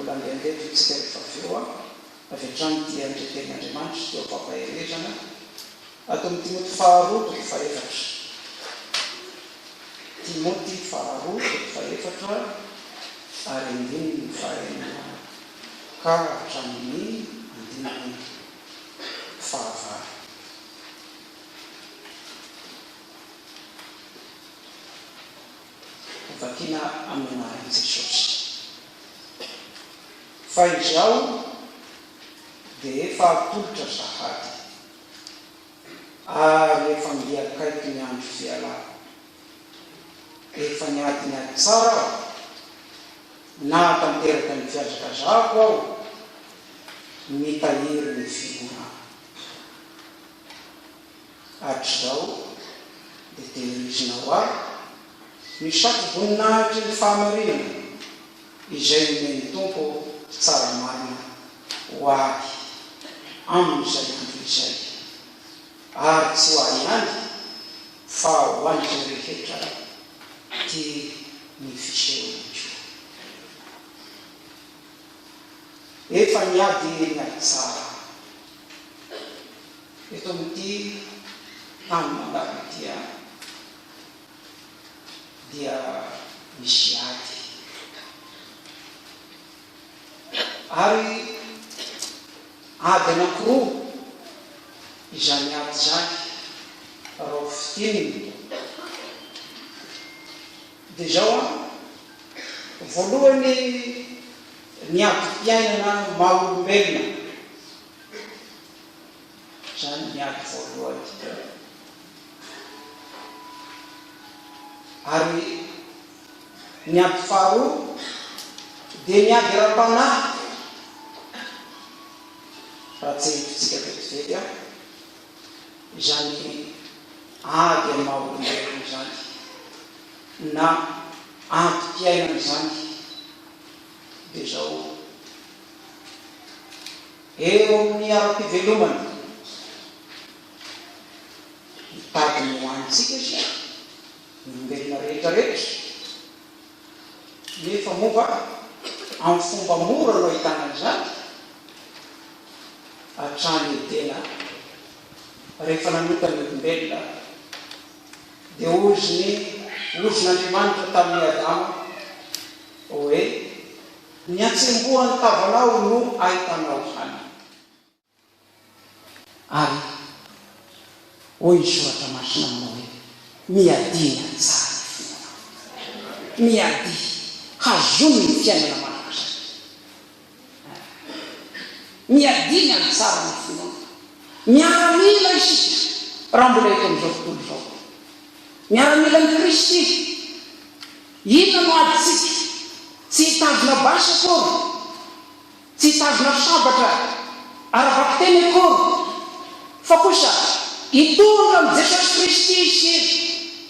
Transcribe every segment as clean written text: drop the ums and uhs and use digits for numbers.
mbola andehandeha tsika rehefa aveo avy hatrany dia andreten'Andriamanitra teo ampampaherezana atao amin'ny Timoty faharoa toko faefatra. Timoty faharoa toko faefatra ary andininy fahaenina ka hatramin'ny andininy fahavalo. Vakiana amin'ny anaran'i Jesosy. Fa izaho dia efa atolotra sahady ary efa miakaiky ny andro fialana. Efa niady tsara aho na tanteraka ny fiazakazahako aho mitahiry ny finoana. Hatr'izao dia tehirizinao aho misaky voninahitry ny fahamarinana izay omeny Tompo tsara marina ho ahy amin'izay andro izay, ary tsy ho ahy ihany fa ho an'izay rehetra tia ny fisehoany. Efa niady ny tsara eto amin'ity tany mandalo dia misy ady ary ady anankiroa izany ady zany rao fitininy. Dia zao voalohany ny ady-piainana maha-olombelona zany ny ady voalohany, ary ny ady faharoa dia ny ady ara-panahy. Raha tsy hiditsika vetivety izany ady amin'ny maha-olombelona zany na ady-piainana zany dia zao eo amin'ny ara-pivelomana mitady ny hoanitsika izy ny olombelona rehetrarehetra, nefa momba amin'ny fomba mora no ahitana an'izany hatrany tena rehefa nanokany olombelona dia ozin'Andriamanitra tamin'ny Adama hoe ny atsembohan'ny tavanao no ahitanao hany. Ary hoy soratra masina aminao hoe miadina tsara miady hazomy ny fiainana manakazay, miadina ny tsara ny finoana, miaramila isika raha mbola eto amin'izao tontolo izao, miaramila ny Kristy. Inona no aditsika? Tsy hitazona basy akory, tsy hitazona sabatra aravaky teny akory, fa kosa hitondra amin'ny Jesosy Kristy sy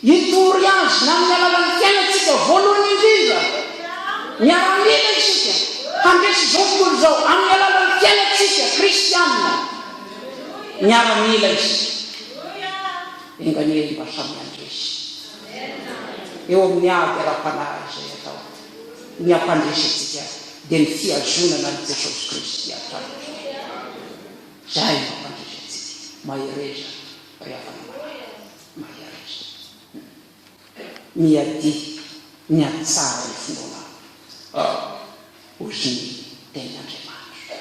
hitory azy na amin'ny alalan'ny fiainantsika voalohany indrindra. Miaramila isika handresy izao tontolo izao amin'ny alalan'ny fiainantsika kristianina. Miaramila isika enganie mba samy andresy eo amin'ny ady ara-panahy izay atao ny ampandresantsika dia ny fiazonana ny Jesosy Kristy hatrany. Zay no ampandresantsika mahereza rehefa mahereza miady ny atsara ny finoana ozy ny tenin'Andriamanitra.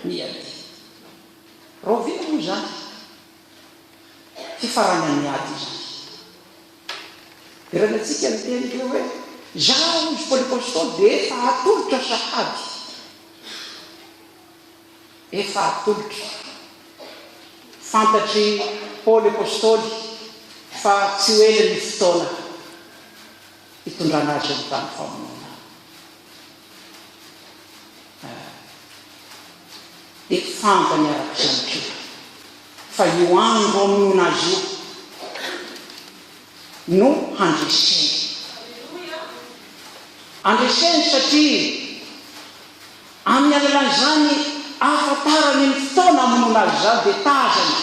Miady rovina moa zany fifarana ny ady zany. Iranatsika ny tenike hoe zaho izy Paoly apôstôly dia efa atolotra sahady, efa atolotra. Fantatry Paoly apôstôly fa tsy ho ela ny fotoana hitondrana azy amin'ny tany famonina. Dia fantany arak'izany koa fa io andro amonoana azy io no handreseny. Andreseny satria amin'ny alalan'izany ahafantarany ny fotoana amonoana azy zany dia tazany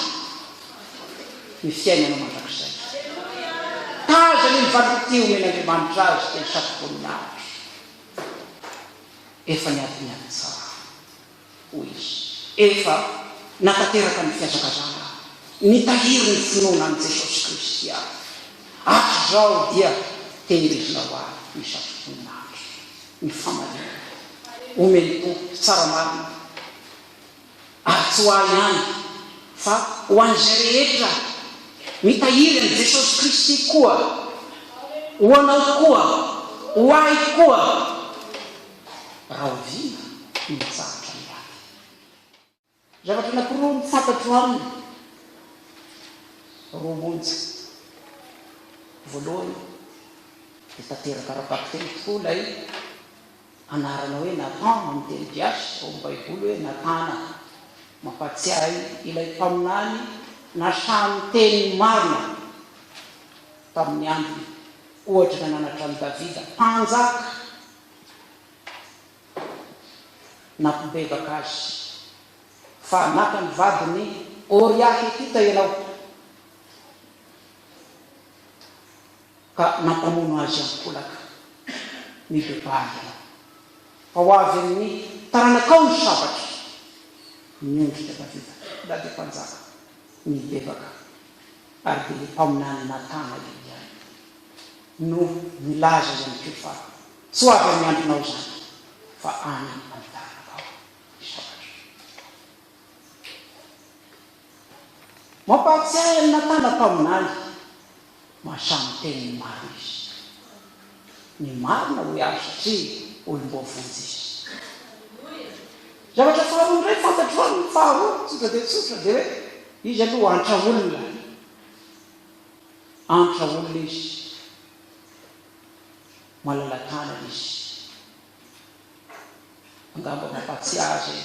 ny fiainana mandrakizay, tazany ny valopy omen'Andriamanitra azy dia ny safovoninahitra. efa niadinyady tsara hoy izy, efa natateraka ny fiazakazana nitahiry ny finoana an' Jesosy Kristy ato zao dia tehirizina ho azy misafitonandro ny famalina omeny tompo tsara marina ary tsy ho ahy ihany fa ho an'izay rehetra mitahiry an' Jesosy Kristy koa, ho anao koa, ho ahy koa, raha ho vina mitsahatra ny ahy. Zavatra anankiroa ny fantatro aminy roa monja. Voalohany dia tanteraka ara-bakiteny tokoa ilay anarana hoe Natan amin'ny teny gasy ao amin'ny baiboly hoe Natana, mampatsiahy ilay mpaminany nasamy teny marina tamin'ny androny ohatra nananatra ny Davida mpanjaka nampibebaka azy fa naka ny vadiny Oriahy hita ianao ka nampamono azy amin'ny kolaka mibebahy fa ho avy amin'ny taranakao ny sabatra miondrika Davida da dia mpanjaka mibebaka ary dia le mpaminany Natana ihany no milaza ihany koa fa tsy ho avy amin'ny andronao zany fa any amin'ny taranakao ny sabatra. Mampahatsiahy ny Natana mpaminany mahasamy teny marina izy, ny marina hoe azy satria olom-boavonjy izy. Zavatra faharoa indray fantatro aminy faharoa tsotra dia tsotra dia hoe izy aloha antra olona izy, malalatana izy, angamba mampatsiahy azy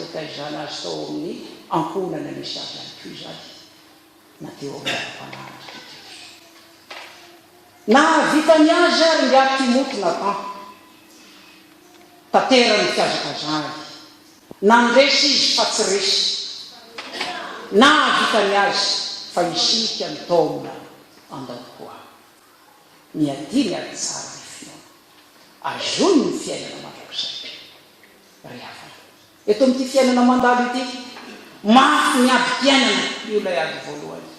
itaizana azy tao amin'ny ankonana misy azy any koa izany na teo amin'ny mpanahitra na vitany azy ary ngiaty moto Natan tatera ny fiazakazany na ndresy izy fa tsy resy na vitany azy fa isika ny taomina andao koa niadiny ary tsara ny finoana azony ny fiainana mandrakizay rehefa eto amin'ity fiainana mandalo ity mafy ny ady-piainana io ilay ady voalohany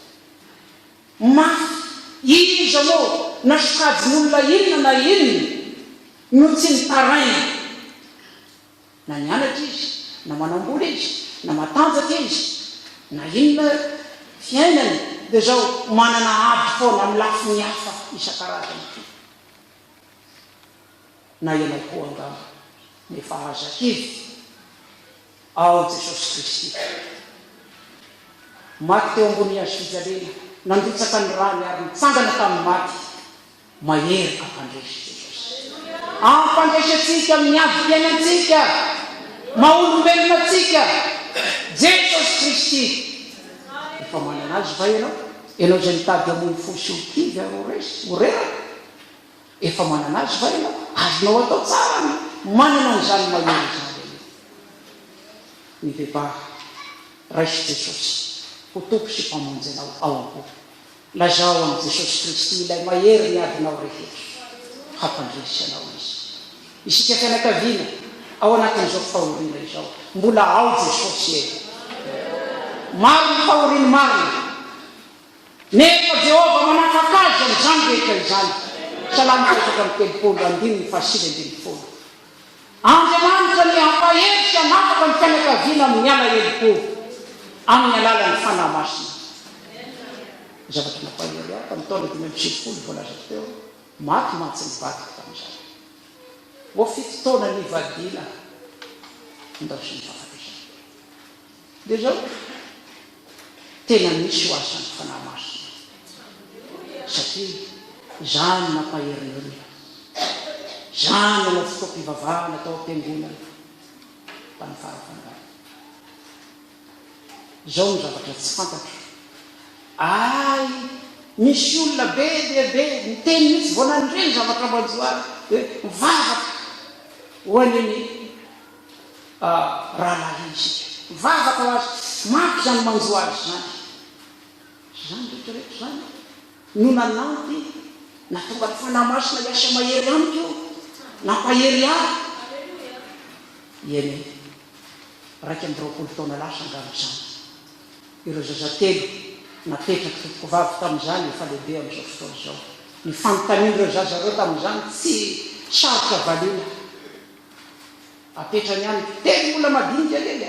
mafy iza moa na sokajin'olona inona na inona no tsy nitaraina na nianatra izy na manambola izy na matanjaka izy na inona fiainany dia zao manana ady foana amin'ny lafy ny hafa isan-karazany na ianao koa angamba nefa aza kivy ao Jesosy Kristy maty teo ambony azy fijalena nandrotsaka ny rany ary nitsangana tamin'ny maty maherika mpandresy Jesosy ampandresy atsika amin'ny ady-piainantsika maha-olombelona atsika Jesosy Kristy efa manana azy va ianao zay mitady amony fosy okivy oreraka efa manana azy va ianao azonao atao tsara manana n'izany mahery zany ny bebahy raisy Jesosy ho tompo sy mpamonjy anao ao am-po lazao amin'ny Jesosy Kristy ilay mahery ny adinao rehetra hampandresy anao izy isika fianakaviana ao anatin'izao fahoriana izao mbola ao Jesosy maro ny fahoriny marina nefa Jehova manafaka azy amin'izany rehetra izany. Salamo pesaka amin'ny telopolo andininy fahasivy ambin'ny folo. Andriamanitra ny hampahery hanafaka ny fianakaviana amin'ny ala helim-po amin'ny alalan'ny fanahy masina. Zavatra nampahery aho tamin'ny taona 2020 voalazako teo maty mantsy nivadika tamin'izany. Ho fito taona nivadiana ndao sy ny fahafatesana. Dia zao tena misy ho asan'ny fanahy masina satria zany nampahery ny olona, zany anao fotoam-pivavahana tao am-piangonana tamin'ny farafanagana. Zao ny zavatra tsy fantatro. Ay, misy olona be dia be miteny misy voanandreny zavatra manjoary hoe mivavaka ho an'iny rahalahy isika mivavaka ho azy mafy zany manjoary zany zany rehetrarehetra zany no nananty natonga ny fanahy masina hiasa mahery amiko nampahery ahy eny raiky amin'ny roapolo taona lasa angamitrany ireo zazatelo napetraky tompoko vavy tamin'izany efa lehibe amin'izao fotoana izao ny fanontanian'ireo zazareo tamin'izany tsy sarotra valina apetrany any telo olona madinika lely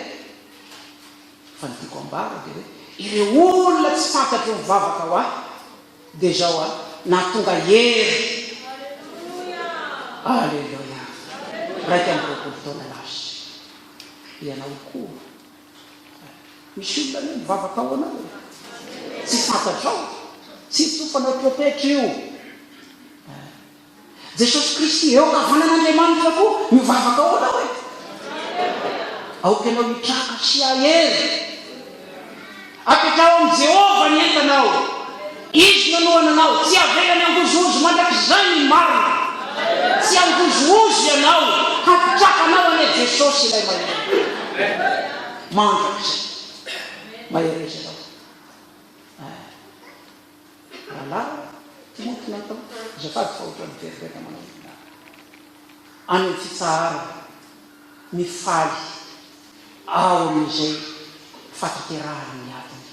fa nytiako ambara dia hoe ireo olona tsy fantatry mivavaka ho ahy dia zao a nahatonga hery alleloia raiky amin'ny roapolo taona lasa ianao koa misy olona ny mivavaka ao anao tsy fantatrao tsy tsofanao tropetra io Jesosy Kristy eo kavanan'Andriamanitra koa mivavaka ao anao e aoka ianao mitraka sy ahery apetrao amin'ny Jehova ny entanao izy manohana anao tsy avelany angozozo mandrak'izay ny marina tsy angozozo ianao hampitrakanao ane Jesosy ilay mahery mandrak'izay mahery ianao rahalara Timothy natao zafady fa ohatrany veriberina manao any amin'ny fitsahara mifaly ao amin'izay fataterahany miadiny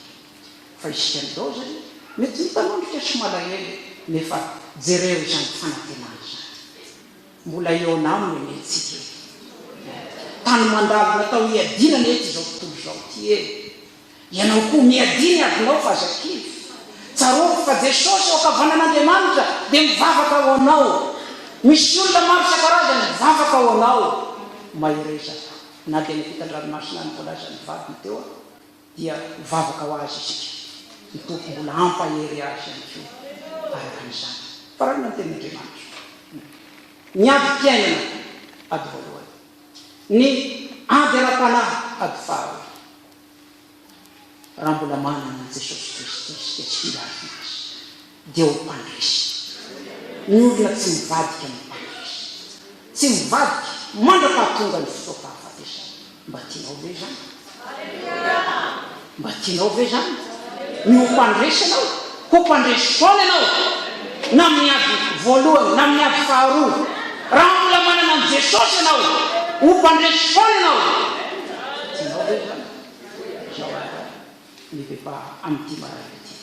fa isika an'izao zany mety mitanondrika sy malahelo nefa jereo izany fanantenana zany mbola eo naminy metsika tany mandalo natao hiadinana ety zao tontolo zao ty ianao koa miadiny adinao fa zakivy tsarovy fa Jesosy ao kavanan'Andriamanitra dia mivavaka ao anao misy olona maro isan-karazany mivavaka ao anao mahireza na dia ny fitan-dranomasina ny voalaza ny vadiny teo dia mivavaka ho azy isika mitoko mbola ampahery azy any ko araka an'izany farana ny tenin'Andriamanitra miady-piainana ady voalohany ny ady ara-panahy ady faharoa raha mbola manana Jesosy Kristy dia tsy filazona azy dia ho mpandresy ny olona tsy mivadika ny mpandresy tsy mivadika mandrapahatonga ny fotoam-pahafatesana mba tianao ve zany mba tianao ve zany ny ho mpandresy anao ho mpandresy foana ianao na miady voalohany na miady faharoa raha mbola manana an Jesosy ianao ho mpandresy foana ianao tianao ve zany nibepa amin'ny maraka ty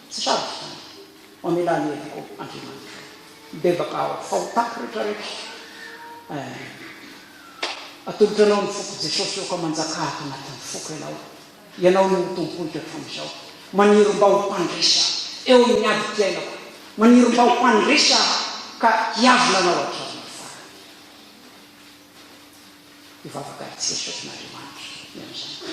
tsy sarotra zany mamelany heviko Andriamanitra mibebaka ao fahotako rehetrarehetra atolotra anao ny foko Jesosy eo ka manjakahaka anatin'ny foko ianao no tomponitra famizao maniry mba ho mpandresa eo miady-piainako maniry mba ho mpandresa ka hiavina anao hatramin'ny fara ivavaka Jesosy n'Andriamanitra